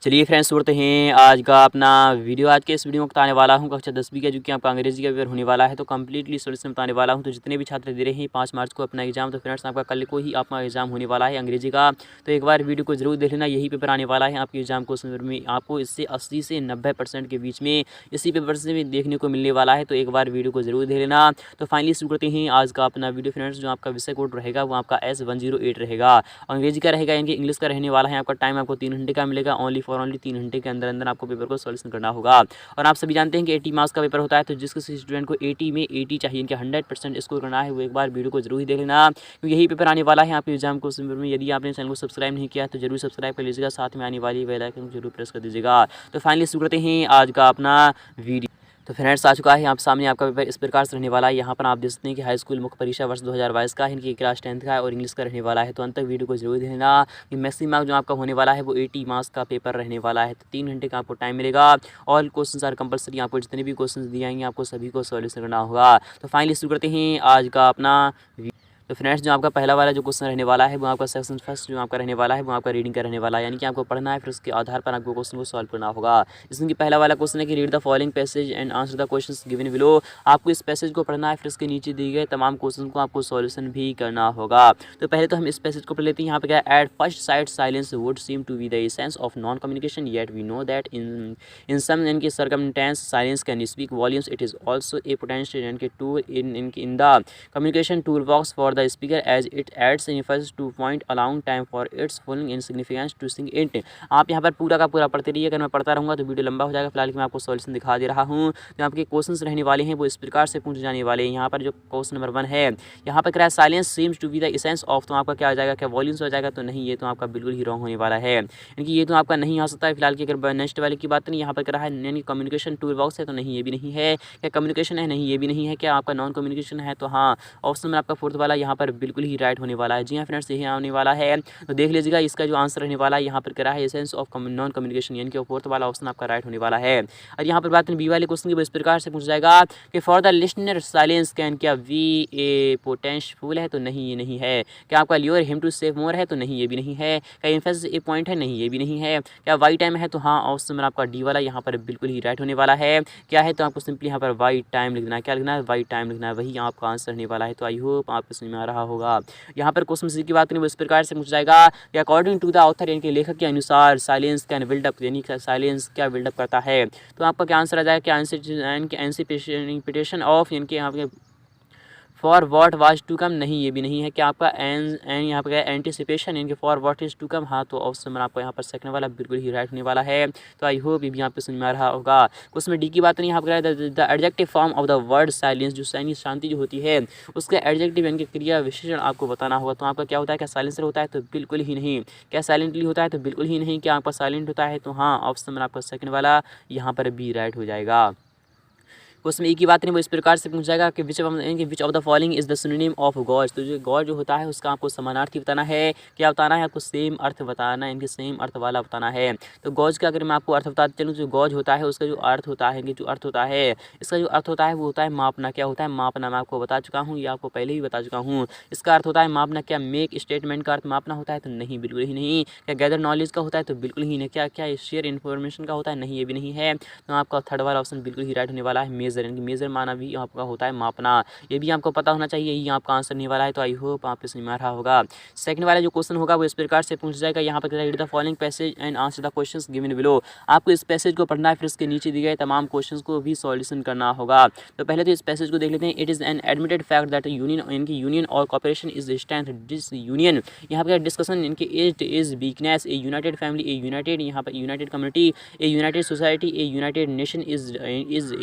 चलिए फ्रेंड्स, सुनते हैं आज का अपना वीडियो। आज के इस वीडियो में बताने वाला हूँ कक्षा 10वीं का जो कि आपका अंग्रेजी का पेपर होने वाला है, तो कंप्लीटली सोल्यूशन बताने वाला हूँ। तो जितने भी छात्र दे रहे हैं 5 मार्च को अपना एग्जाम, तो फ्रेंड्स आपका कल को ही आपका एग्जाम होने वाला है अंग्रेजी का। तो एक बार वीडियो को जरूर देख लेना, यही पेपर आने वाला है आपके एग्जाम क्वेश्चन पेपर में। आपको इससे 80 से 90% के बीच में इसी पेपर से भी देखने को मिलने वाला है, तो एक बार वीडियो को जरूर देख लेना। तो फाइनली शुरू करते हैं आज का अपना वीडियो फ्रेंड्स। जो आपका विषय कोड रहेगा वो आपका S108 रहेगा, अंग्रेजी का रहेगा, यानी कि इंग्लिश का रहने वाला है। आपका टाइम आपको 3 घंटे का मिलेगा, ओनली 3 घंटे के अंदर अंदर आपको पेपर को सॉल्यूशन करना होगा। और आप सभी जानते हैं कि 80 मार्क्स का पेपर होता है, तो जिस किसी स्टूडेंट को 80 में 80 चाहिए, इनके 100% स्कोर करना है, वो एक बार वीडियो को जरूर ही देख लेना, क्योंकि यही पेपर आने वाला है आपके एग्जाम क्वेश्चन पेपर में। यदि आपने चैनल को सब्सक्राइब नहीं किया तो जरूर सब्सक्राइब कर लीजिएगा, साथ में आने वाली बेल आइकन को जरूर प्रेस कर दीजिएगा। तो फाइनली शुरू करते हैं आज का अपना वीडियो। तो फ्रेंड्स आ चुका है आप सामने आपका पेपर इस प्रकार से रहने वाला है। यहाँ पर आप देख सकते हैं कि हाई स्कूल मुख्य परीक्षा वर्ष 2022 का, इनकी क्लास 10th का है और इंग्लिश का रहने वाला है। तो अंत तक वीडियो को जरूर देखना कि मैक्सिमम मार्क्स जो आपका होने वाला है वो 80 मार्क्स का पेपर रहने वाला है। तो 3 घंटे का आपको टाइम मिलेगा। ऑल क्वेश्चन आर कंपलसरी, आपको जितने भी क्वेश्चन दिए जाएंगे आपको सभी को सॉल्यूशन करना होगा। तो फाइनली शुरू करते हैं आज का अपना। तो फ्रेंड्स जो आपका पहला वाला जो क्वेश्चन रहने वाला है वो आपका सेक्शन फर्स्ट जो आपका रहने वाला है वो आपका रीडिंग का रहने वाला है, यानी कि आपको पढ़ना है, फिर उसके आधार पर आपको क्वेश्चन को सॉल्व करना होगा। इसमें कि पहला वाला क्वेश्चन है कि read the following passage and answer the questions given below. आपको इस पैसेज को पढ़ना है, फिर उसके नीचे दिए गए तमाम क्वेश्चन को आपको सॉल्यूशन भी करना होगा। तो पहले तो हम इस पैसेज को पढ़ लेते हैं। यहाँ पे क्या है, at first sight silence would seem to be the essence of non communication, yet we know that in some इनके circumstance silence can speak volumes. It is also a potential इनके tool in the communication toolbox for the speaker as it adds refers to point allowing time for its full insignificance to sing it। आप यहाँ पर पूरा का पूरा पढ़ते रहिए, अगर मैं पढ़ता रहूँगा तो वीडियो लंबा हो जाएगा। फिलहाल मैं आपको सॉल्यूशन दिखा दे रहा हूँ। जो आपके क्वेश्चंस रहने वाले हैं वो इस प्रकार से पूछे जाने वाले हैं। यहाँ पर जो क्वेश्चन नंबर 1 है, यहाँ पर क्या है, silence seems to be the essence of. तो आपका क्या आ जाएगा, क्या वॉल्यूम्स हो जाएगा? तो नहीं, ये तो आपका बिल्कुल ही रॉन्ग होने वाला है, यानी कि ये तो आपका नहीं आ सकता है। फिलहाल की अगर नेक्स्ट वाले की बात नहीं, यहाँ पर क्या है, यानी कम्युनिकेशन टूल बॉक्स है, तो नहीं ये भी नहीं है। क्या कम्युनिकेशन है? नहीं ये भी नहीं है। क्या आपका नॉन कम्युनिकेशन है? तो हाँ, ऑप्शन में आपका फोर्थ वाला यहाँ पर बिल्कुल ही राइट होने वाला है। जी हाँ फ्रेंड्स, यही आने वाला है। तो देख लीजिएगा इसका जो आंसर रहने वाला है यहाँ पर क्या है, एसेंस ऑफ नॉन कम्युनिकेशन, यानी कि फोर्थ वाला ऑप्शन आपका राइट होने वाला है। और यहाँ पर बात करें बी वाले क्वेश्चन की, वो इस प्रकार से पूछा जाएगा कि for the listener silence can, क्या वी ए पोटेंशियल है? तो नहीं ये नहीं है। क्या आपका lure him to save more है? तो नहीं ये भी नहीं है। क्या इन्फेसिस ए पॉइंट है? नहीं ये भी नहीं है। क्या वाई टाइम है? तो हाँ, ऑप्शन में आपका डी वाला यहाँ पर बिल्कुल ही राइट होने वाला है। क्या है, तो आपको सिंपली यहाँ पर वाई टाइम लिखना है। क्या लिखना है? वाई टाइम लिखना है, वही आपका आंसर रहने वाला है। तो आई होप आपको समझ में आ रहा होगा। यहाँ पर क्वेश्चन सी की बात करें वो इस प्रकार से पूछा जाएगा कि अकॉर्डिंग टू द ऑथर, यानी कि लेखक के अनुसार साइलेंस कैन बिल्डअप, यानी कि साइलेंस क्या बिल्डअप करता है? तो आपका क्या आंसर आ जाएगा, कि एंसिपेशन ऑफ, यानी कि यहाँ पे for what was to come, नहीं ये भी नहीं है। क्या आपका एन यहाँ पर एंटिसिपेशन, यानी कि for what is to come, हाँ तो ऑप्शन में आपको यहाँ पर सेकंड वाला बिल्कुल ही राइट होने वाला है। तो आई होप ये भी यहाँ पे समझ में आ रहा होगा। कुछ में डी की बात नहीं, यहाँ पर the adjective form of the word silence, जो सैनी शांति जो होती है उसका एडजेक्टिव यानी कि क्रिया विशेषण आपको बताना होगा। तो आपका क्या होता है, क्या साइलेंसर होता है? तो बिल्कुल ही नहीं। क्या साइलेंटली होता है? तो बिल्कुल ही नहीं। क्या आपका साइलेंट होता है? तो हाँ, ऑप्शन में आपका सेकंड वाला यहाँ पर भी राइट हो जाएगा। उसमें एक ही बात नहीं, वो इस प्रकार से पूछ जाएगा कि विच of the following is the synonym of God. तो जो गॉड जो होता है उसका आपको समानार्थी बताना है। क्या बताना है? आपको सेम अर्थ बताना है, इनके सेम अर्थ वाला बताना है। तो गॉज का अगर मैं आपको अर्थ बताते चलूँ, जो गॉज होता है उसका जो अर्थ होता है, जो अर्थ होता है इसका जो अर्थ होता है वो होता है मापना। क्या होता है? मापना। मैं आपको बता चुका हूँ, ये आपको पहले ही बता चुका हूँ। इसका अर्थ होता है मापना। क्या मेक स्टेटमेंट का अर्थ मापना होता है? तो नहीं बिल्कुल ही नहीं। क्या गैदर नॉलेज का होता है? तो बिल्कुल ही नहीं। क्या क्या शेयर इन्फॉर्मेशन का होता है? नहीं ये भी नहीं है। तो आपका थर्ड वाला ऑप्शन बिल्कुल ही राइट होने वाला है, मेजर, यानी कि मेजर माना भी आपका होता है मापना। ये भी आपको पता होना चाहिए, ये आपका आंसर नहीं वाला है। तो आई होप आपको समझ में आ रहा होगा। सेकंड वाला जो क्वेश्चन होगा वो इस प्रकार से पूछ जाएगा, यहाँ पर read the following passage and answer the questions given below. आपको इस पैसेज को पढ़ना है, फिर इसके नीचे दिए गए तमाम क्वेश्चंस को भी सॉल्यूशन करना होगा। तो पहले तो इस पैसेज को देख लेते हैं। It is an admitted fact that union, इनकी यूनियन और cooperation is strength disunion. यहाँ पर डिस्कशन इनके it is weakness, a united family, a united, यहाँ पर united community, a united society, a united nation is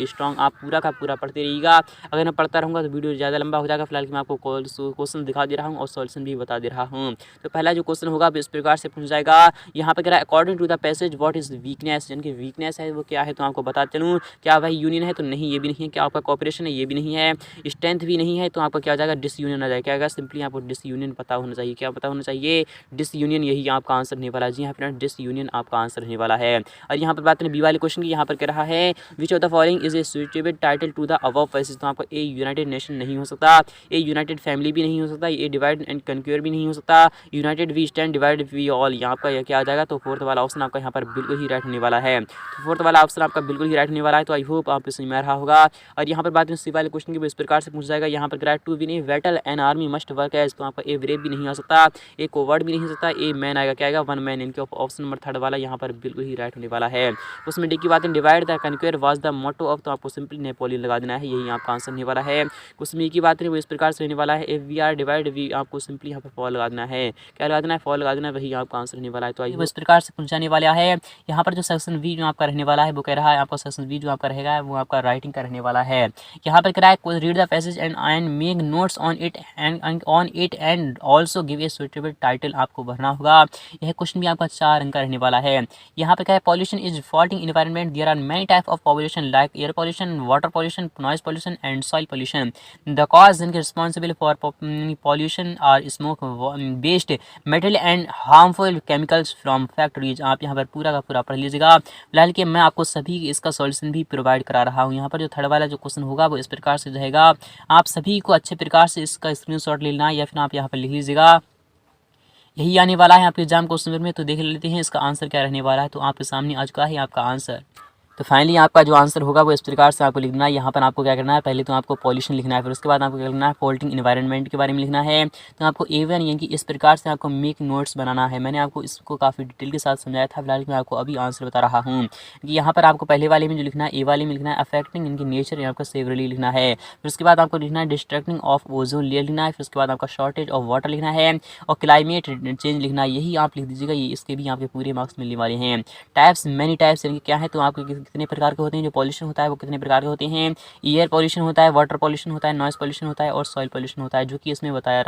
strong. आप पूरा का पूरा पढ़ते रहिएगा, अगर मैं पढ़ता रहूँगा तो वीडियो ज़्यादा लंबा हो जाएगा। फिलहाल मैं आपको क्वेश्चन दिखा दे रहा हूँ और सॉल्यूशन भी बता दे रहा हूँ। तो पहला जो क्वेश्चन होगा इस प्रकार से पूछ जाएगा, यहाँ पर कह रहा है according to the passage what is weakness, यानी कि वीकनेस है वो क्या है? तो आपको बता चलूँ। क्या भाई यूनियन है? तो नहीं ये भी नहीं है। क्या आपका कॉपरेशन है? ये भी नहीं है। स्ट्रेंथ भी नहीं है। तो आपका क्या हो जाएगा, डिसयूनियन आ जाएगा। क्या आएगा? सिंपली आपको डिसयूनियन पता होना चाहिए। क्या पता होना चाहिए? डिसयूनियन, यही आपका आंसर रहने वाला है। जी हाँ फ्रेंड, डिसयूनियन आपका आंसर रहने वाला है। और यहाँ पर बात करें बी वाले क्वेश्चन की, यहाँ पर कह रहा है which of the following is a suitable suitable title to the above passage, तो आपका ए यूनाइटेड नेशन नहीं हो सकता, ए यूनाइटेड फैमिली भी नहीं हो सकता, ए डिवाइड एंड कन्क्योर भी नहीं हो सकता, united we stand divide we all, यहाँ आपका क्या आ जाएगा। तो फोर्थ वाला ऑप्शन आपका यहाँ पर बिल्कुल ही राइट होने वाला है। तो फोर्थ वाला ऑप्शन आपका बिल्कुल ही राइट होने वाला है। तो आई होप आपको समझ में आ रहा होगा। और यहाँ पर बात करें सी वाले क्वेश्चन की, इस प्रकार से पूछा जाएगा। यहाँ पर करा to win a battle an army must work as, तो आपका ए ब्रेव भी नहीं आ सकता, ए कोवर्ड भी नहीं हो सकता, ए मैन आएगा, क्या आएगा वन मैन। इनके ऑप्शन नंबर थर्ड वाला यहाँ पर बिल्कुल ही राइट होने वाला है। उसमें डी की बात है divide the conquer was the motto of, तो आपको सिंपली नेपोलियन लगा देना है, यही आपका आंसर होने वाला है। उसमें की बात है वो इस प्रकार से होने वाला है, if we are divide we, आपको सिंपली यहाँ पर फॉल लगा देना है, क्या लगा देना है, फॉल लगा देना है, वही आपका आंसर होने वाला है। तो आइए इस प्रकार से पूछाने वाला है। यहाँ पर जो सेक्शन वी जो आपका रहने वाला है वो कह रहा है आपका सेक्शन वी जो आपका रहेगा वो आपका राइटिंग का रहने वाला है। यहाँ पर कह रहा है read the passage and make notes on it and also give a suitable title, आपको भरना होगा। यह क्वेश्चन भी आपका 4 अंक का रहने वाला है। यहाँ पे क्या है, pollution is faulting environment, there are many type of pollution like air pollution, water pollution, noise pollution and soil pollution. The cause इनके responsible for pollution are smoke based metal and harmful chemicals from factories. आप यहाँ पर पूरा का पूरा पढ़ लीजिएगा। फिलहाल कि मैं आपको सभी इसका सॉल्यूशन भी प्रोवाइड करा रहा हूँ। यहाँ पर जो थर्ड वाला जो क्वेश्चन होगा वो इस प्रकार से रहेगा। आप सभी को अच्छे प्रकार से इसका स्क्रीनशॉट लेना या फिर आप यहाँ पर लिख लीजिएगा। यही आने वाला है आपके एग्जाम क्वेश्चन पेपर में। तो देख लेते हैं इसका आंसर क्या रहने वाला है। तो आपके सामने आ चुका है आपका आंसर। तो फाइनली आपका जो आंसर होगा वो इस प्रकार से आपको लिखना है। यहाँ पर आपको क्या करना है, पहले तो आपको पॉल्यूशन लिखना है, फिर उसके बाद आपको क्या लिखना है, फॉल्टिंग इन्वायरमेंट के बारे में लिखना है। तो आपको A1 यानी कि इस प्रकार से आपको मेक नोट्स बनाना है। मैंने आपको इसको काफ़ी डिटेल के साथ समझाया था। फिलहाल मैं आपको अभी आंसर बता रहा हूँ कि यहाँ पर आपको पहले वाले में जो लिखना है A वाले में लिखना है अफेक्टिंग इनकी नेचर, यहाँ पर सेवरली लिखना है। फिर उसके बाद आपको लिखना है डिस्ट्रक्टिंग ऑफ ओजोन लेयर लिखना है। फिर उसके बाद आपका शॉर्टेज ऑफ वाटर लिखना है और क्लाइमेट चेंज लिखना है। यही आप लिख दीजिएगा, ये इसके भी आपके पूरे मार्क्स मिलने वाले हैं। टाइप्स मैनी टाइप्स यानी क्या है, तो आपके कितने प्रकार के होते हैं, जो पॉल्यूशन होता है वो कितने प्रकार के होते हैं। एयर पॉल्यूशन होता है, वाटर पॉल्यूशन होता है, नॉइज पॉल्यूशन होता है और सॉइल पॉल्यूशन होता है, जो कि इसमें बता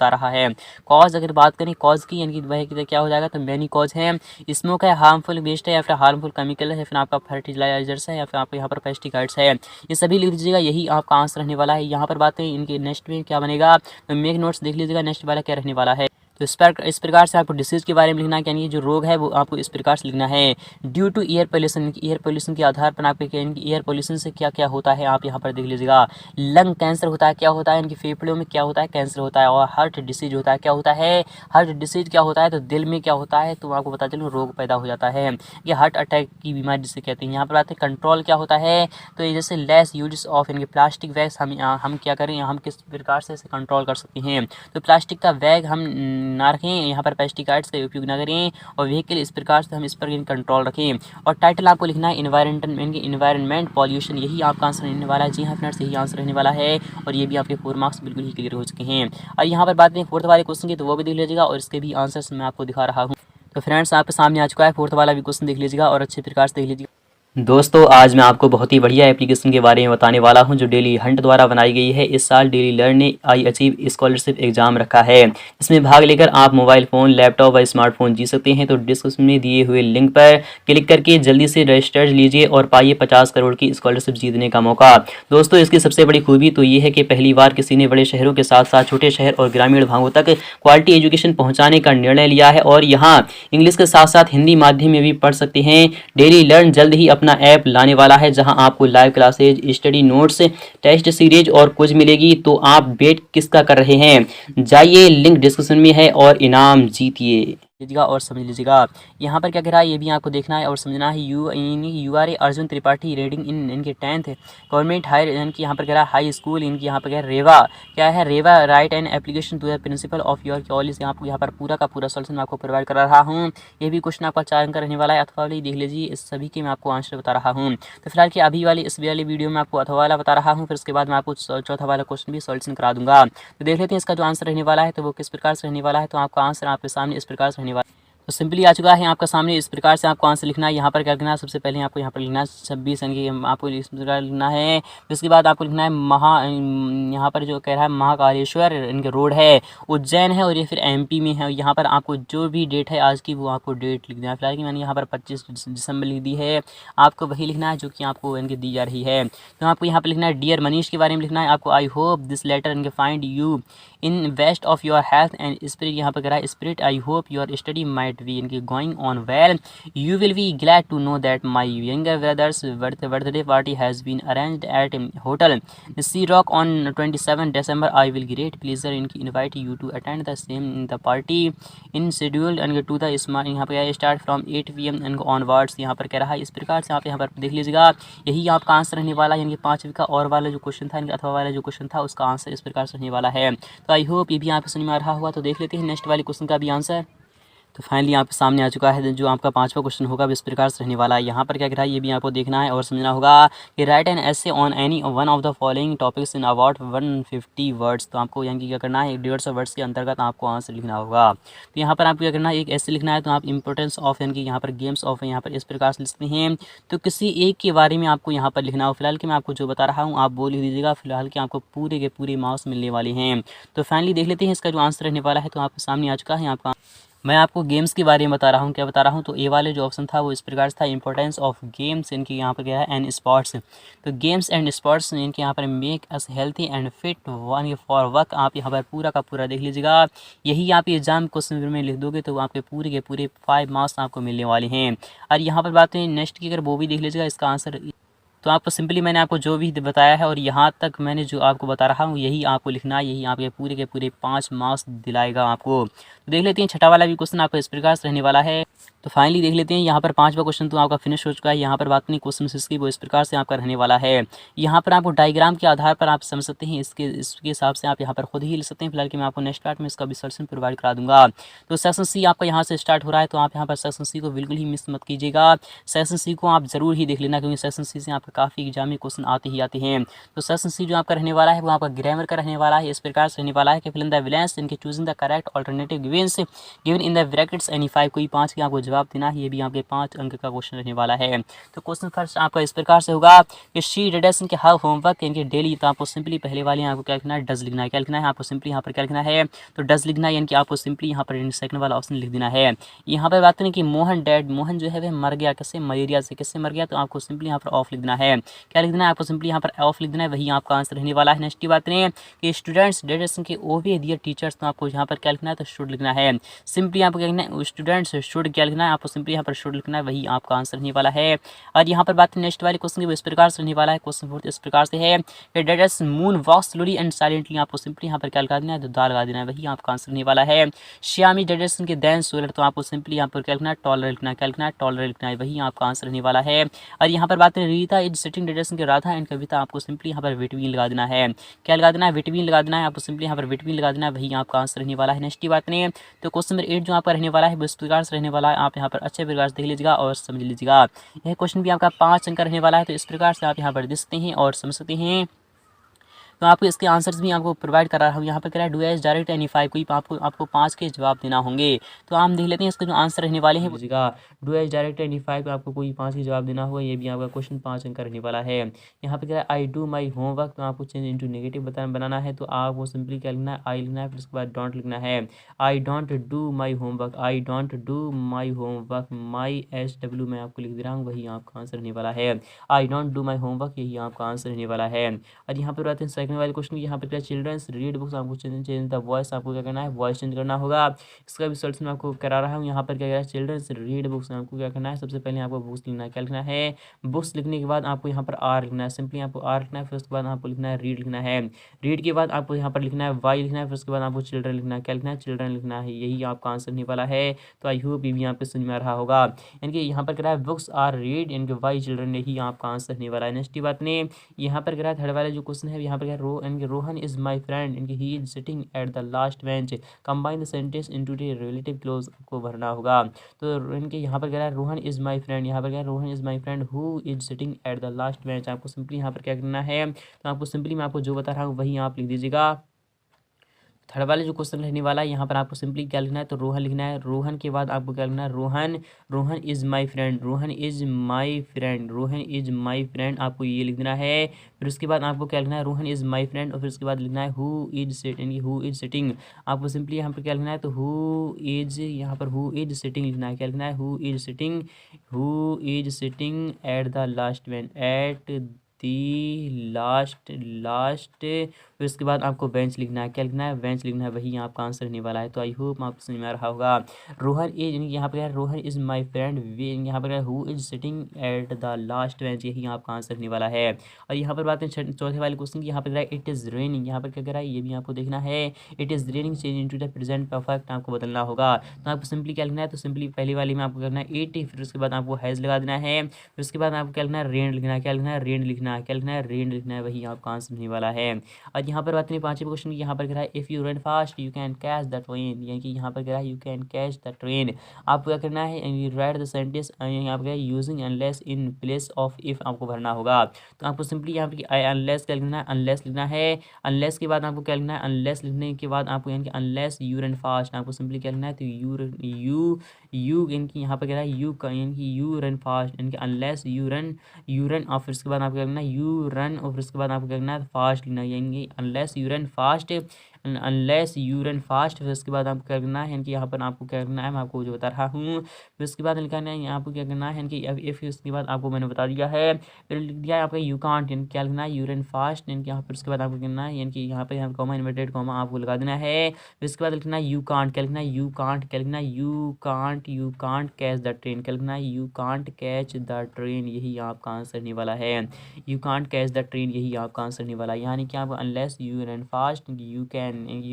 रहा है। कॉज अगर बात करें कॉज की यानी कि वह क्या हो जाएगा, तो मैनी कॉज है। स्मोक है, हार्मफुल वेस्ट है या फिर हार्मफुल केमिकल है, फिर आपका फर्टिलाइजर्स है या फिर आपको यहाँ पर पेस्टिसाइड्स है। ये सभी लिख दीजिएगा, यही आपका आंसर रहने वाला है। यहाँ पर बात करें इनके नेक्स्ट में क्या बनेगा, तो मेक नोट्स देख लीजिएगा नेक्स्ट वाला क्या रहने वाला है। तो इस प्रकार से आपको डिसीज़ के बारे में लिखना है, यानी जो रोग है वो आपको इस प्रकार से लिखना है। Due to air pollution, air pollution के आधार पर आपके एयर पोल्यूशन से क्या क्या होता है आप यहाँ पर देख लीजिएगा। लंग कैंसर होता है, क्या होता है इनके फेफड़ों में क्या होता है, कैंसर होता है। और हार्ट डिसीज होता है, क्या होता है, हार्ट डिसीज क्या होता है, तो दिल में क्या होता है, तो आपको पता चलो रोग पैदा हो जाता है, ये हार्ट अटैक की बीमारी जिसे कहते हैं। यहाँ पर आते हैं कंट्रोल क्या होता है, तो ये जैसे लेस यूज ऑफ इनके प्लास्टिक बैग, हम क्या करें, हम किस प्रकार से इसे कंट्रोल कर सकते हैं। तो प्लास्टिक का बैग हम ना रखें, यहाँ पर पेस्टिसाइड्स का उपयोग ना करें और व्हीकल इस प्रकार से हम इस पर कंट्रोल रखें। और टाइटल आपको लिखना है इन्वायरमेंट पॉल्यूशन, यही आपका आंसर रहने वाला है। जी हाँ फ्रेंड्स, यही आंसर रहने वाला है और ये भी आपके 4 मार्क्स बिल्कुल ही क्लियर हो चुके हैं। और यहाँ पर बात करें फोर्थ वाले क्वेश्चन की, तो वो भी देख लीजिएगा और इसके भी आंसर्स मैं आपको दिखा रहा हूँ। तो फ्रेंड्स आपके सामने आ चुका है फोर्थ वाला भी क्वेश्चन, देख लीजिएगा और अच्छे प्रकार से देख लीजिएगा। दोस्तों आज मैं आपको बहुत ही बढ़िया एप्लीकेशन के बारे में बताने वाला हूं जो डेली हंट द्वारा बनाई गई है। इस साल डेली लर्न ने आई अचीव स्कॉलरशिप एग्जाम रखा है। इसमें भाग लेकर आप मोबाइल फ़ोन, लैपटॉप व स्मार्टफोन जीत सकते हैं। तो डिस्क्रिप्शन में दिए हुए लिंक पर क्लिक करके जल्दी से रजिस्टर लीजिए और पाइए 50 करोड़ की स्कॉलरशिप जीतने का मौका। दोस्तों इसकी सबसे बड़ी खूबी तो ये है कि पहली बार किसी ने बड़े शहरों के साथ साथ छोटे शहर और ग्रामीण भागों तक क्वालिटी एजुकेशन पहुँचाने का निर्णय लिया है और यहाँ इंग्लिश के साथ साथ हिंदी माध्यम में भी पढ़ सकते हैं। डेली लर्न जल्द ही अपना ऐप लाने वाला है जहां आपको live classes, study notes, test series और कुछ मिलेगी। तो आप वेट किसका कर रहे हैं, जाइए लिंक डिस्क्रिप्शन में है और इनाम जीतिए लीजिएगा और समझ लीजिएगा। यहाँ पर क्या कह रहा है ये भी आपको देखना है और समझना है। You are a Arjun Tripathi reading इनके 10th गवर्नमेंट हायर इनकी यहाँ पर कह रहा है हाई स्कूल, इनकी यहाँ पर कह रहा है रेवा, क्या है Reva, write an application to the principal of your college. आपको यहाँ पर पूरा का पूरा सोल्यूशन आपको प्रोवाइड कर रहा हूँ। ये भी क्वेश्चन आपका 4 अंक का रहने वाला है। अथवा वाली देख लीजिए, इस सभी के मैं आपको आंसर बता रहा हूँ। तो फिलहाल की अभी वाली इस वाली वीडियो में आपको अथवा वाला बता रहा हूँ, फिर उसके बाद मैं आपको चौथा वाला क्वेश्चन भी सोल्यूशन करा दूंगा। तो देख लेते हैं इसका जो आंसर रहने वाला है तो वो किस प्रकार से रहने वाला है। तो आपका आंसर आपके सामने इस प्रकार से रहने वाला है। तो सिंपली आ चुका है आपका सामने, इस प्रकार से आपको आंसर लिखना है। यहाँ पर क्या करना है, सबसे पहले आपको यहाँ पर लिखना है 26 यानी कि आपको इस प्रकार लिखना है। उसके बाद आपको लिखना है यहाँ पर जो कह रहा है महाकालेश्वर इनके रोड है, उज्जैन है और ये फिर MP में है। यहाँ पर आपको जो भी डेट है आज की वो आपको डेट लिख देना है। फिलहाल की मैंने यहाँ पर 25 दिसंबर लिख दी है, आपको वही लिखना है जो कि आपको इनके दी जा रही है। तो आपको यहाँ पर लिखना है डियर मनीष के बारे में लिखना है आपको। आई होप दिस लेटर इनके find you in best of your health and spirit. यहाँ पर कह रहा है spirit, I hope your study might might be going on well. You will be glad to know that my younger brother's birthday party has been arranged at Hotel Sea Rock on 27 December. I will great pleasure invite you to attend the same the party in schedule and to the smart यहाँ पर start from 8 PM and onwards. यहाँ पर कह रहा है इस प्रकार से आप यहाँ पर देख लीजिएगा, यही आपका आंसर रहने वाला है। यानी कि 5वीं का और वाला जो क्वेश्चन था अथवा वाला जो क्वेश्चन था उसका आंसर इस प्रकार से रहने वाला है। तो आई होप ये भी यहाँ पे समझ में आ रहा हुआ। तो देख लेते हैं नेक्स्ट वाले क्वेश्चन का भी आंसर। तो फाइनली यहाँ पे सामने आ चुका है जो आपका 5वां क्वेश्चन होगा इस प्रकार से रहने वाला है। यहाँ पर क्या कह रहा है ये भी आपको देखना है और समझना होगा कि राइट एन ऐसे on any one of the following topics in about 150 words. तो आपको यहाँ की क्या करना है 150 वर्ड्स के अंतर्गत आपको आंसर लिखना होगा। तो यहाँ पर आपको क्या करना है एक ऐसे लिखना है। तो आप इंपॉर्टेंस ऑफ यानी कि यहाँ पर गेम्स ऑफ यहाँ पर इस प्रकार से लिखते हैं। तो किसी एक के बारे में आपको यहाँ पर लिखना हो। फिलहाल कि मैं आपको जो बता रहा हूँ आप वो लिख दीजिएगा। फिलहाल कि आपको पूरे के पूरे मार्क्स मिलने वाले हैं। तो फाइनली देख लेते हैं इसका जो आंसर रहने वाला है। तो आपके सामने आ चुका है आपका। मैं आपको गेम्स के बारे में बता रहा हूँ। क्या बता रहा हूँ तो ए वाले जो ऑप्शन था वो इस प्रकार से था इंपॉर्टेंस ऑफ गेम्स इनकी यहाँ पर क्या है एंड स्पोर्ट्स। तो गेम्स एंड स्पोर्ट्स इनके यहाँ पर make us healthy and fit one for work. आप यहाँ पर पूरा का पूरा देख लीजिएगा। यही आप एग्जाम क्वेश्चन में लिख दोगे तो आपके पूरे के पूरे 5 मार्क्स आपको मिलने वाले हैं। और यहाँ पर बात है नेक्स्ट की, अगर वो भी देख लीजिएगा इसका आंसर। तो आपको सिंपली मैंने आपको जो भी बताया है और यहाँ तक मैंने जो आपको बता रहा हूँ यही आपको लिखना है। यही आपके पूरे के पूरे 5 मार्क्स दिलाएगा आपको। तो देख लेते हैं छठा वाला भी क्वेश्चन आपको इस प्रकार से रहने वाला है। तो फाइनली देख लेते हैं यहाँ पर 5वां क्वेश्चन तो आपका फिनिश हो चुका है। यहाँ पर बात नहीं क्वेश्चन इसकी वो इस प्रकार से आपका रहने वाला है। यहाँ पर आपको डायग्राम के आधार पर आप समझ सकते हैं। इसके हिसाब से आप यहाँ पर खुद ही लिख सकते हैं। फिलहाल कि मैं आपको नेक्स्ट पार्ट में इसका भी सॉल्यूशन प्रोवाइड करा दूंगा। तो सेक्शन सी आपका यहाँ से स्टार्ट हो रहा है। तो आप यहाँ पर सेक्शन सी को बिल्कुल ही मिस मत कीजिएगा। सेक्शन सी को आप जरूर ही देख लेना क्योंकि सेक्शन सी से आपका काफ़ी एग्जाम में क्वेश्चन आते ही आते हैं। तो सेक्शन सी जो आपका रहने वाला है वो आपका ग्रामर का रहने वाला है। इस प्रकार से रहने वाला है कि फिल इन द ब्लैंक्स इनके choosing the correct alternative given in the brackets any 5। कोई 5 के आपको जवाब देना है। ये भी आपके 5 अंक का क्वेश्चन रहने वाला है। तो क्वेश्चन फर्स्ट आपका इस प्रकार से होगा कि शी डिडस इनके हाउ होमवर्क इनके डेली। तो आपको सिंपली पहले वाले आपको क्या लिखना है डज लिखना है। क्या लिखना है आपको सिंपली यहाँ पर क्या लिखना है तो डज लिखना है। यानी कि आपको सिंपली यहाँ पर सेकंड वाला ऑप्शन लिख देना है। यहाँ पर बात करें कि मोहन डैड मोहन जो है वह मर गया किससे मलेरिया से। किससे मर गया तो आपको सिंपली यहाँ पर ऑफ लिख देना है। क्या लिख देना है आपको सिंपली यहाँ पर ऑफ लिख देना है। वही आपका आंसर रहने वाला है। नेक्स्ट की बात करें कि स्टूडेंट्स डेडस के ओवे दियर टीचर्स। तो आपको यहाँ पर क्या लिखना है तो शुड लिखना है। सिंपली आपको क्या लिखना है स्टूडेंट्स शुड क्या लिखना है आपको सिंपली यहाँ पर शुड लिखना है। वही आपका आंसर रहने वाला है। और यहाँ पर बात नेक्स्ट वाले क्वेश्चन की वो इस प्रकार से रहने वाला है। क्वेश्चन फोर्थ इस प्रकार से है कि डेडस moon walk slowly and silently. आपको सिंपली यहाँ पर क्या लगा देना है तो दाल लगा देना है। वही आपका आंसर रहने वाला है। श्यामी डेडस के दैन सोलर। तो आपको सिंपली यहाँ पर क्या लिखना है टॉलर लिखना है। क्या लिखना है टॉलर लिखना है। वही आपका आंसर रहने वाला है। और यहाँ पर बात करें रीता इज सिटिंग डेडस के राधा एंड कविता। आपको सिंपली यहाँ पर विटवीन लगा देना है। क्या लगा देना है विटवीन लगा देना है। आपको सिंपली यहाँ पर विटवीन लगा देना है। वही आपका आंसर रहने वाला है। नेक्स्ट की बात नहीं तो क्वेश्चन नंबर 8 जो आपका रहने वाला है वो इस प्रकार से रहने वाला है। आप यहाँ पर अच्छे प्रकार से देख लीजिएगा और समझ लीजिएगा। यह क्वेश्चन भी आपका 5 अंक रहने वाला है। तो इस प्रकार से आप यहाँ पर देख सकते हैं और समझ सकते हैं। तो आपको इसके आंसर्स भी आपको प्रोवाइड कर रहा हूँ। यहाँ पर कह रहा है डू एज डायरेक्ट एनी 5। कोई आपको 5 के जवाब देना होंगे। तो आप देख लेते हैं इसके जो आंसर रहने वाले हैं बुझेगा डू एज डायरेक्ट एनी 5 आपको कोई 5 के जवाब देना होगा। ये भी आपका क्वेश्चन 5 अंक रहने वाला है। यहाँ पर कह रहा है आई डू माई होमवर्क। तो आपको चेंज इंटू नेगेटिव बनाना है। तो आपको सिंपली क्या लिखना है आई लिखना है। फिर उसके बाद डोंट लिखना है। I don't do my homework. I don't do my homework. My SW मैं आपको लिख दे रहा हूँ। वही आपका आंसर रहने वाला है। I don't do my homework यही आपका आंसर रहने वाला है। और यहाँ पर आते हैं सेकंड वाले क्वेश्चन यहाँ पर क्या चिल्ड्रंस रीड बुक्स। आपको चेंज द वॉइस आपको क्या करना है वॉइस चेंज करना होगा। इसका भी सॉल्यूशन मैं आपको करा रहा हूँ। यहाँ पर क्या है चिल्ड्रंस रीड बुक्स आपको क्या करना है सबसे पहले आपको बुक्स लिखना है। क्या लिखना है बुक्स लिखने के बाद आपको यहाँ पर आर लिखना है। सिंपली आपको आर लिखना है। फिर उसके बाद आपको लिखना है रीड लिखना है। रीड के बाद आपको यहाँ पर लिखना है वाई लिखना है। फिर उसके बाद आपको चिल्ड्रन लिखना है। क्या लिखना है चिल्ड्रन लिखना है। यही आपका आंसर होने वाला है। तो आई होप ये भी यहाँ पे समझ में आ रहा होगा। यानी कि यहाँ पर कह रहा है बुक्स आर रीड इनके वाई चिल्ड्रन यही आपका आंसर होने वाला है। नेक्स्ट की बात ने यहाँ पर कह रहा है थर्ड वाला जो क्वेश्चन है यहाँ पर रोहन इज माई फ्रेंड इनके he is sitting at the last bench. Combine the sentence into the relative close आपको भरना होगा। तो इनके यहाँ पर कह रहा है रोहन इज माई फ्रेंड। यहाँ पर कह रहा है Rohan is my friend who is sitting at the last bench. आपको सिंपली यहाँ पर क्या करना है तो आपको सिंपली मैं आपको जो बता रहा हूँ वही आप लिख दीजिएगा। थर्ड वाले जो क्वेश्चन रहने वाला है यहाँ पर आपको सिंपली क्या लिखना है तो रोहन लिखना है। रोहन के बाद आपको क्या लिखना है Rohan is my friend. Rohan is my friend. Rohan is my friend आपको ये लिख देना है। फिर उसके बाद आपको क्या लिखना है रोहन इज माई फ्रेंड और फिर उसके बाद लिखना है who is sitting. Who is sitting आपको सिंपली यहाँ पर क्या लिखना है तो हु इज यहाँ पर हु इज सिटिंग लिखना है। क्या लिखना है who is sitting at the last bench. At the last फिर उसके बाद आपको बेंच लिखना है। क्या लिखना है? बेंच लिखना है, वही आपका आंसर रहने वाला है। तो आई होप आपको समझ में आ रहा होगा। रोहन इज, यहाँ पर रोहन इज़ माई फ्रेंड, वे यहाँ पर who is sitting at the last bench, यही आपका आंसर रहने वाला है। और यहाँ पर बात है चौथे वाले क्वेश्चन की। यहाँ पर इट इज़ रेनिंग, यहाँ पर क्या कह रहा है ये भी आपको देखना है। It is raining change into the present perfect आपको बदलना होगा। तो आपको सिंपली क्या लिखना है? तो सिंपली पहली वाली में आपको करना है इट, फिर उसके बाद आपको हैज़ लगा देना है। फिर उसके बाद आपको क्या लिखना है? रेन लिखना है। क्या लिखना है? रेन लिखना है। क्या लिखना है? रेन लिखना है, वही आपका आंसर होने वाला है। और यहाँ पर बात नहीं पांचवें क्वेश्चन की। यहाँ पर कह रहा है if you run fast you can catch the train, यानी कि यहाँ पर कह रहा है you can catch the train. आपको क्या करना है? राइट द सेंटेंस यहाँ पर using unless in place of if आपको भरना होगा। तो आपको सिंपली यहाँ पर अनलेस क्या लिखना है? अनलेस लिखना है। अनलेस के बाद आपको क्या लिखना है? अनलेस लिखने के बाद आपको यानी कि अनलेस यू रन फास्ट आपको सिंपली क्या लिखना है? तो यू इनकी यहाँ पर क्या है? यू यानी कि यू रन फास्ट, यानी कि अनलेस यू रन और फिर उसके बाद आपको क्या करना है? यू रन और फिर उसके बाद आपको क्या करना है? फास्ट लिखना है, यानी कि unless you run fast, unless you run fast. फिर उसके बाद आपको क्या करना है? यानी कि यहाँ पर आपको क्या करना है? मैं आपको जो बता रहा हूँ। फिर उसके बाद लिखना है यहाँ पर क्या करना है? यानी कि इफ़ उसके बाद आपको मैंने बता दिया है। फिर लिख दिया है आपका यू कांट, यानी क्या लिखना है? यू रन फास्ट, यानी कि यहाँ पर उसके बाद आपको करना है, यानी कि यहाँ पर यहाँ कॉमा इन्वर्टेड कॉमा आपको लगा देना है। फिर उसके बाद लिखना है यू कांट। क्या लिखना है? You can't. क्या लिखना है? You can't catch the train. क्या लिखना है? You can't catch the train, यही आपका आंसर होने वाला है। You can't catch the train, यही आपका आंसर होने वाला है। यानी कि आपको unless you run fast you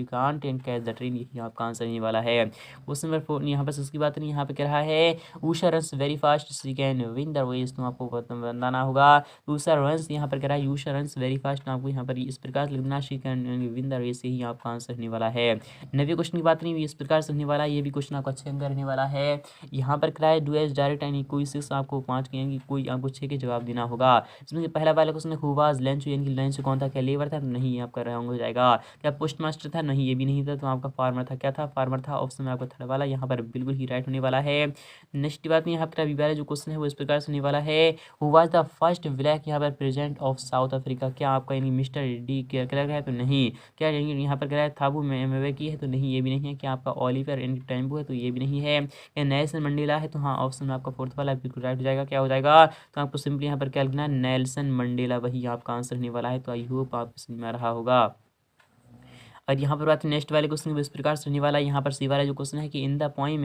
can't catch the train, यही आपका आंसर होने वाला है। क्वेश्चन नंबर 4 यहाँ पर उसकी बात नहीं, यहाँ पे कह रहा है Usha runs very fast she can win the race, तो आपको बताना होगा। उषा रन्स यहाँ पर कह रहा है उषा रन्स वेरी फास्ट, तो आपको यहाँ पर इस प्रकार लिखना she can win the race, यही आपका आंसर होने वाला है। 9वें क्वेश्चन की बात नहीं, इस प्रकार से होने वाला है। ये भी क्वेश्चन आपका 6 अंक रहने वाला है। यहाँ पर कह रहा है डू एज डायरेक्ट यानी कोई 6 आपको 5 के यानी कोई आपको 6 के जवाब देना होगा। इसमें से पहला वाला क्वेश्चन हु वाज लंच, यानी कि लंच कौन था? क्या लेबर था? तो नहीं, आपका रॉन्ग हो जाएगा। क्या पोस्ट मास्टर था? नहीं, ये भी नहीं था। तो आपका फार्मर था। क्या था? फार्मर था। ऑप्शन में आपका थर्ड वाला यहाँ पर बिल्कुल ही राइट होने वाला है। नेक्स्ट बात यहाँ पर अभी वाला जो क्वेश्चन है वो इस प्रकार से होने वाला है। Who was the first black यहाँ पर प्रेसिडेंट ऑफ साउथ अफ्रीका, क्या आपका यानी मिस्टर डी क्लर्क है? तो नहीं। क्या यहाँ पर कह रहा है थाबू की है? तो नहीं, ये भी नहीं है। क्या आपका ओलिवर एंड टैम्बू है? तो ये भी नहीं है। क्या नेल्सन मंडेला है? तो हाँ, ऑप्शन में आपका फोर्थ वाला बिल्कुल राइट हो जाएगा। क्या हो जाएगा? तो आपको सिंपली यहाँ पर क्या लिखना है? नेल्सन मंडेला, वही आपका आंसर होने वाला है। तो आई होप आपको समझ में आ रहा होगा। और यहाँ पर बात नेक्स्ट वाले क्वेश्चन इस प्रकार से होने वाला है। यहाँ पर सी वाला जो क्वेश्चन है कि इन द पोएम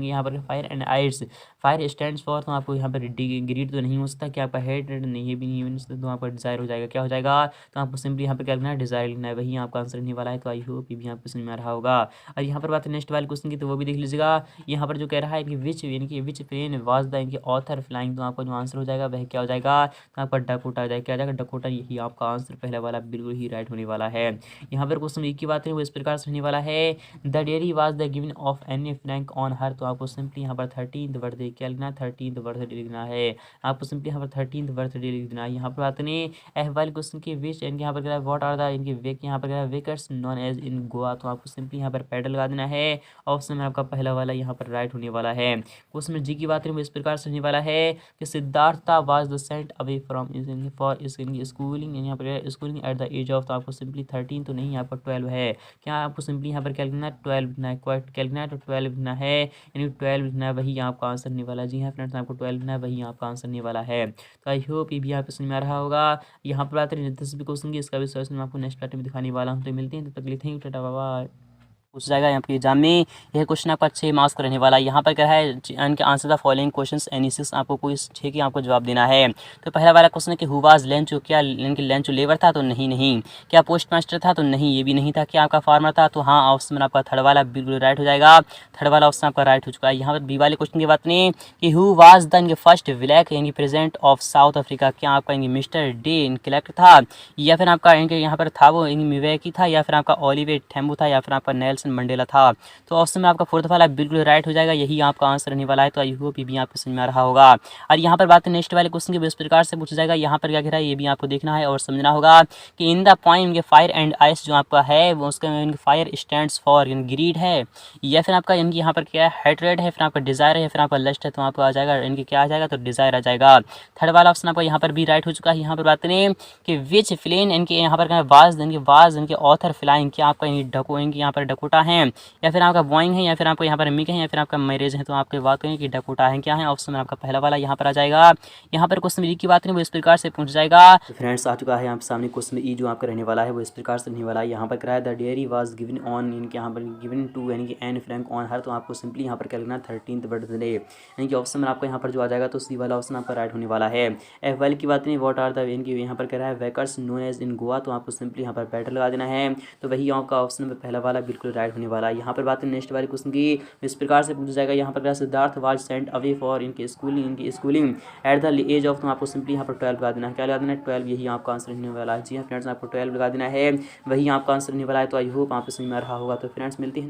यहाँ पर fire and आइट्स, fire stands for, तो आपको यहाँ पर ग्रीड तो नहीं हो सकता। क्या आपका हेड नहीं, ये भी नहीं हो सकता। तो आपका डिजायर हो जाएगा। क्या हो जाएगा? तो आपको सिंपली यहाँ पर क्या लिखना है? डिजायर लिखना है, वही आपका आंसर होने वाला है। तो आई होप ये भी आपको समझ में आ रहा होगा। और यहाँ पर बात नेक्स्ट वाले क्वेश्चन की, तो वो भी देख लीजिएगा। यहाँ पर जो कह रहा है कि विच यानी कि विच प्लेन वाज द इनकी ऑथर फ्लाइंग, तो आपका जो आंसर हो जाएगा वह क्या हो जाएगा? तो आपका डकोटा हो जाएगा। क्या हो जाएगा? डकोटा, यही आपका आंसर पहला वाला बिल्कुल ही राइट होने वाला है। यहाँ पर क्वेश्चन एक की बात है वो इस प्रकार होने वाला है। The dairy was the given of Anne Frank on her, तो आपको सिंपली यहाँ पर 13th बर्थडे क्या लिखना है? 13th बर्थडे लिखना है। आपको सिंपली यहाँ पर 13th बर्थडे लिख देना है। यहाँ पर बात नहीं वाले क्वेश्चन की विच इनके यहाँ पर व्हाट आर द इनके वेक, यहाँ पर वेकर्स नॉन एज इन गोवा, तो आपको सिंपली यहाँ पर पैडल लगा देना है। ऑप्शन में आपका पहला वाला यहाँ पर राइट होने वाला है। क्वेश्चन जी की बात करें इस प्रकार से होने वाला है कि Siddhartha was the sent away from for schooling, यहाँ पर schooling at the age of, तो आपको सिंपली 13 तो नहीं, आपका 12 है। क्या आपको सिंपली यहाँ पर क्या लिखना है? 12 लिखना है। क्या लिखना है? तो 12 लिखना है, यानी 12 लिखना है, वही आपका आंसर होने वाला है। जी हाँ फ्रेंड्स, आपको 12 लिखना है, वही आपका आंसर होने वाला है। तो आई होप ये भी यहाँ पे समझ में आ रहा होगा। यहाँ पर बात करें 10वीं क्वेश्चन की, इसका भी सॉल्यूशन मैं आपको नेक्स्ट पार्ट में दिखाने वाला हूँ। तो मिलते हैं, तब तक के लिए thank you, tata bye bye. पूछ जाएगा यहाँ पे एग्जाम में, यह क्वेश्चन आपका 6 मार्क्स का रहने वाला है। यहाँ पर क्या है इनके answer the following questions any 6, आपको कोई 6 की आपको जवाब देना है। तो पहला वाला क्वेश्चन है कि हु वाज लंच, क्या इनके लंच लेबर था? तो नहीं। क्या पोस्ट मास्टर था? तो नहीं, ये भी नहीं था। क्या आपका फार्मर था? तो हाँ, ऑप्शन में आपका थर्ड वाला बिल्कुल राइट हो जाएगा। थर्ड वाला ऑप्शन आपका राइट हो चुका है। यहाँ पर बी वाले क्वेश्चन की बात नहीं कि हु वाज द इनके फर्स्ट ब्लैक यानी प्रेसिडेंट ऑफ साउथ अफ्रीका, क्या आपका इनके मिस्टर डे क्लर्क था, या फिर आपका इनके यहाँ पर था वो मिवेकी था, या फिर आपका ओलिवर टैम्बू था, या फिर आपका नेल्सन मंडेला था। तो ऑप्शन में आपका फोर्थ वाला बिल्कुल राइट हो जाएगा, यही आपका आंसर रहने वाला है। तो आई होप ये भी आपको समझ में आ रहा होगा। और यहाँ पर बात नेक्स्ट वाले क्वेश्चन की इस प्रकार से पूछा जाएगा। यहाँ पर क्या कह रहा है ये भी आपको देखना है और समझना होगा कि इन द पॉइंट के फायर एंड आइस जो आपका है वो उसका फायर स्टैंड्स फॉर ग्रीड है, या फिर आपका इनकी यहाँ पर क्या है हेट्रेड है, फिर आपका डिजायर है, फिर आपका लस्ट है। तो आपको आ जाएगा इनके क्या आ जाएगा? तो डिजायर आ जाएगा। थर्ड वाला ऑप्शन आपका यहाँ पर भी राइट हो चुका है। यहाँ पर बात करें कि विच फ्लेन इनके यहाँ पर वाज इनके ऑथर फ्लाइंग, क्या आपका डको इनके यहाँ पर डकोटा डकोटा है, या फिर आपका बोइंग है, या फिर आपको यहाँ पर मिक है, या फिर आपका मैरिज है। तो आपकी बात करें कि डकोटा है क्या है, ऑप्शन में आपका पहला वाला यहाँ पर आ जाएगा। यहाँ पर क्वेश्चन ई की बात करें वो इस प्रकार से पूछ जाएगा। तो फ्रेंड्स आ चुका है यहाँ सामने क्वेश्चन ई जो आपका रहने वाला है वो इस प्रकार से रहने वाला है। यहाँ पर कराया the dairy was given on इनके यहाँ पर गिवन टू यानी कि एन फ्रैंक ऑन हर। तो आपको सिंपली यहाँ पर क्या लिखना 13th बर्थडे, यानी कि ऑप्शन में आपको यहाँ पर जो आ जाएगा तो सी वाला ऑप्शन आपका राइट होने वाला है। एफ वाली की बात नहीं, व्हाट आर द इनकी यहाँ पर कह रहा है वेकर्स नोन एज इन गोवा। तो आपको सिंपली यहाँ पर बैटर लगा देना है। तो वही आपका ऑप्शन में पहला वाला बिल्कुल राइट होने वाला है। यहाँ पर बात नेक्स्ट वाले क्वेश्चन की इस प्रकार से पूछा जाएगा। यहाँ पर Siddharth was sent away for इनकी schooling at the age of. तो आपको सिंपली यहाँ पर 12 लगा देना है। क्या लगा देना है 12, यही आपका आंसर रहने वाला है। जी हाँ फ्रेंड्स, आपको 12 लगा देना है, वही आपका आंसर रहने वाला है। तो आई होप आप समझ में आ रहा होगा। तो फ्रेंड्स मिलती है